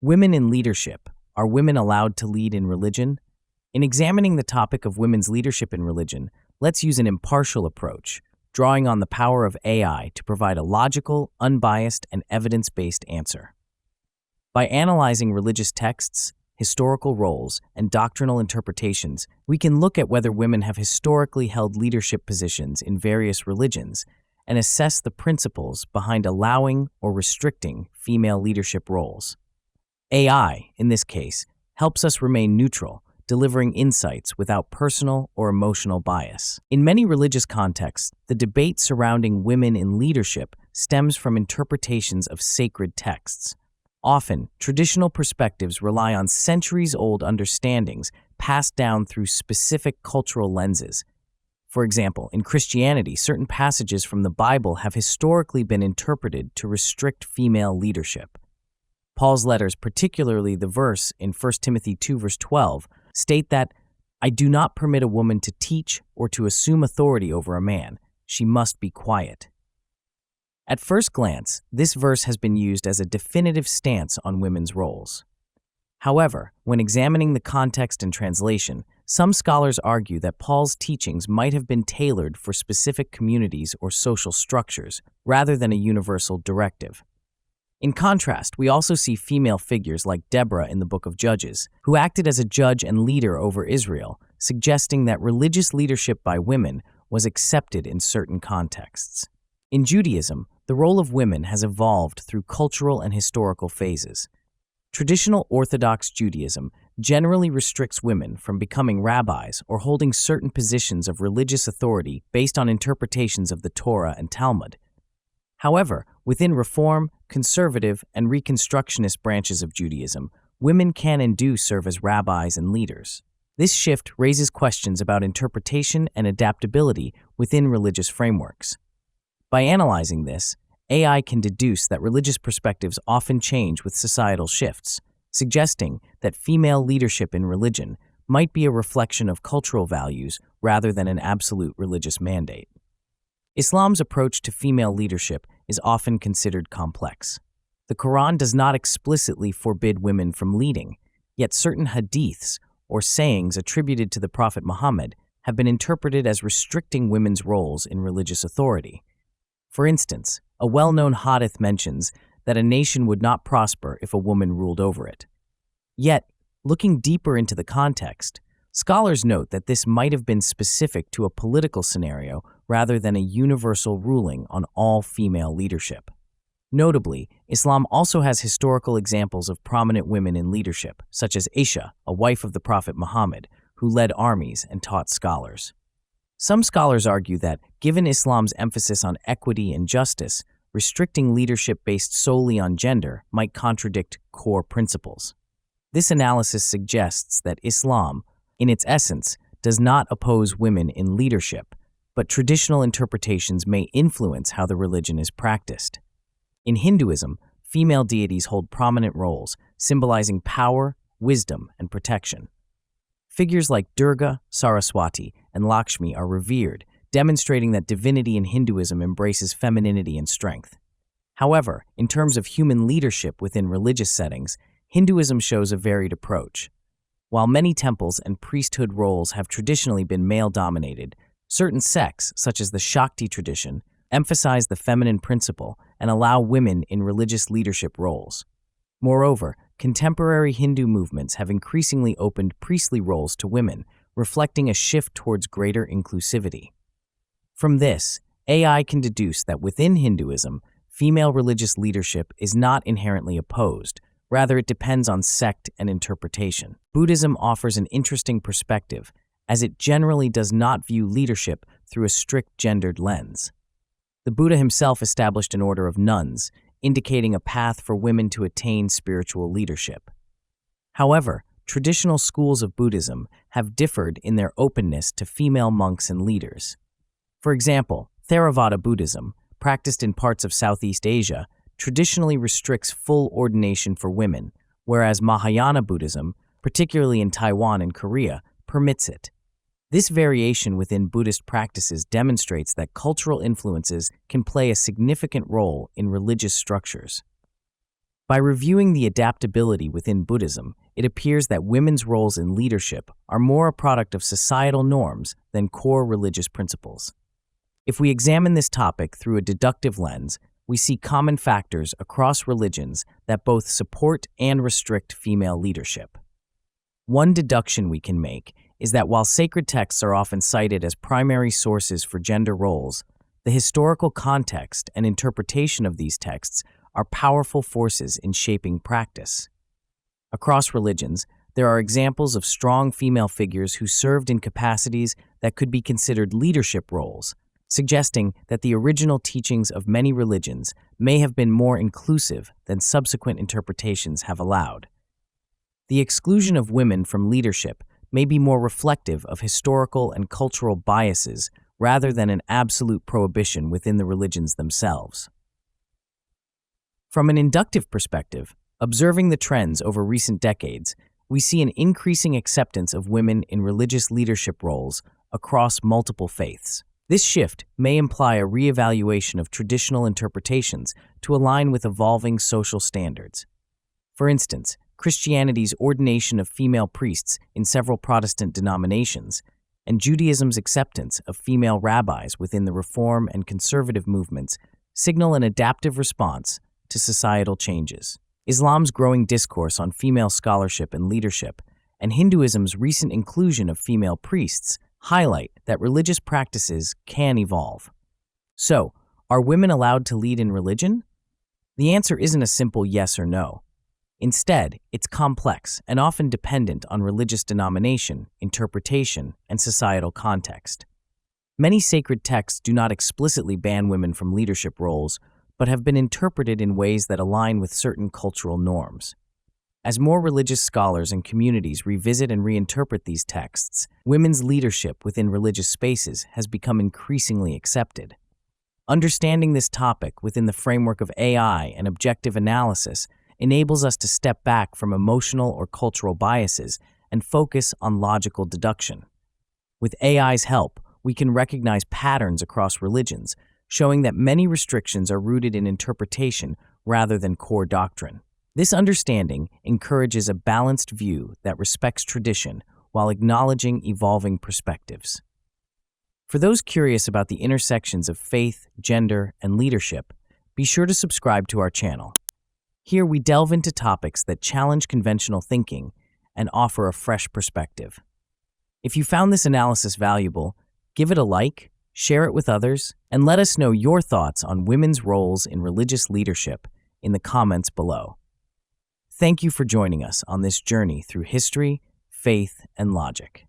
Women in leadership. Are women allowed to lead in religion? In examining the topic of women's leadership in religion, let's use an impartial approach, drawing on the power of AI to provide a logical, unbiased, and evidence-based answer. By analyzing religious texts, historical roles, and doctrinal interpretations, we can look at whether women have historically held leadership positions in various religions and assess the principles behind allowing or restricting female leadership roles. AI, in this case, helps us remain neutral, delivering insights without personal or emotional bias. In many religious contexts, the debate surrounding women in leadership stems from interpretations of sacred texts. Often, traditional perspectives rely on centuries-old understandings passed down through specific cultural lenses. For example, in Christianity, certain passages from the Bible have historically been interpreted to restrict female leadership. Paul's letters, particularly the verse in 1 Timothy 2 verse 12, state that, "I do not permit a woman to teach or to assume authority over a man. She must be quiet." At first glance, this verse has been used as a definitive stance on women's roles. However, when examining the context and translation, some scholars argue that Paul's teachings might have been tailored for specific communities or social structures, rather than a universal directive. In contrast, we also see female figures like Deborah in the book of Judges, who acted as a judge and leader over Israel, suggesting that religious leadership by women was accepted in certain contexts. In Judaism, the role of women has evolved through cultural and historical phases. Traditional Orthodox Judaism generally restricts women from becoming rabbis or holding certain positions of religious authority based on interpretations of the Torah and Talmud. However, within Reform, Conservative, and Reconstructionist branches of Judaism, women can and do serve as rabbis and leaders. This shift raises questions about interpretation and adaptability within religious frameworks. By analyzing this, AI can deduce that religious perspectives often change with societal shifts, suggesting that female leadership in religion might be a reflection of cultural values rather than an absolute religious mandate. Islam's approach to female leadership is often considered complex. The Quran does not explicitly forbid women from leading, yet certain hadiths, or sayings attributed to the Prophet Muhammad, have been interpreted as restricting women's roles in religious authority. For instance, a well-known hadith mentions that a nation would not prosper if a woman ruled over it. Yet, looking deeper into the context, scholars note that this might have been specific to a political scenario rather than a universal ruling on all female leadership. Notably, Islam also has historical examples of prominent women in leadership, such as Aisha, a wife of the Prophet Muhammad, who led armies and taught scholars. Some scholars argue that, given Islam's emphasis on equity and justice, restricting leadership based solely on gender might contradict core principles. This analysis suggests that Islam, in its essence, does not oppose women in leadership, but traditional interpretations may influence how the religion is practiced. In Hinduism, female deities hold prominent roles, symbolizing power, wisdom, and protection. Figures like Durga, Saraswati, and Lakshmi are revered, demonstrating that divinity in Hinduism embraces femininity and strength. However, in terms of human leadership within religious settings, Hinduism shows a varied approach. While many temples and priesthood roles have traditionally been male-dominated, certain sects, such as the Shakti tradition, emphasize the feminine principle and allow women in religious leadership roles. Moreover, contemporary Hindu movements have increasingly opened priestly roles to women, reflecting a shift towards greater inclusivity. From this, AI can deduce that within Hinduism, female religious leadership is not inherently opposed. Rather, it depends on sect and interpretation. Buddhism offers an interesting perspective, as it generally does not view leadership through a strict gendered lens. The Buddha himself established an order of nuns, indicating a path for women to attain spiritual leadership. However, traditional schools of Buddhism have differed in their openness to female monks and leaders. For example, Theravada Buddhism, practiced in parts of Southeast Asia, traditionally restricts full ordination for women, whereas Mahayana Buddhism, particularly in Taiwan and Korea, permits it. This variation within Buddhist practices demonstrates that cultural influences can play a significant role in religious structures. By reviewing the adaptability within Buddhism, it appears that women's roles in leadership are more a product of societal norms than core religious principles. If we examine this topic through a deductive lens, we see common factors across religions that both support and restrict female leadership. One deduction we can make is that while sacred texts are often cited as primary sources for gender roles, the historical context and interpretation of these texts are powerful forces in shaping practice. Across religions, there are examples of strong female figures who served in capacities that could be considered leadership roles, suggesting that the original teachings of many religions may have been more inclusive than subsequent interpretations have allowed. The exclusion of women from leadership may be more reflective of historical and cultural biases rather than an absolute prohibition within the religions themselves. From an inductive perspective, observing the trends over recent decades, we see an increasing acceptance of women in religious leadership roles across multiple faiths. This shift may imply a reevaluation of traditional interpretations to align with evolving social standards. For instance, Christianity's ordination of female priests in several Protestant denominations, and Judaism's acceptance of female rabbis within the Reform and conservative movements signal an adaptive response to societal changes. Islam's growing discourse on female scholarship and leadership, and Hinduism's recent inclusion of female priests highlight that religious practices can evolve. So, are women allowed to lead in religion? The answer isn't a simple yes or no. Instead, it's complex and often dependent on religious denomination, interpretation, and societal context. Many sacred texts do not explicitly ban women from leadership roles, but have been interpreted in ways that align with certain cultural norms. As more religious scholars and communities revisit and reinterpret these texts, women's leadership within religious spaces has become increasingly accepted. Understanding this topic within the framework of AI and objective analysis enables us to step back from emotional or cultural biases and focus on logical deduction. With AI's help, we can recognize patterns across religions, showing that many restrictions are rooted in interpretation rather than core doctrine. This understanding encourages a balanced view that respects tradition while acknowledging evolving perspectives. For those curious about the intersections of faith, gender, and leadership, be sure to subscribe to our channel. Here we delve into topics that challenge conventional thinking and offer a fresh perspective. If you found this analysis valuable, give it a like, share it with others, and let us know your thoughts on women's roles in religious leadership in the comments below. Thank you for joining us on this journey through history, faith, and logic.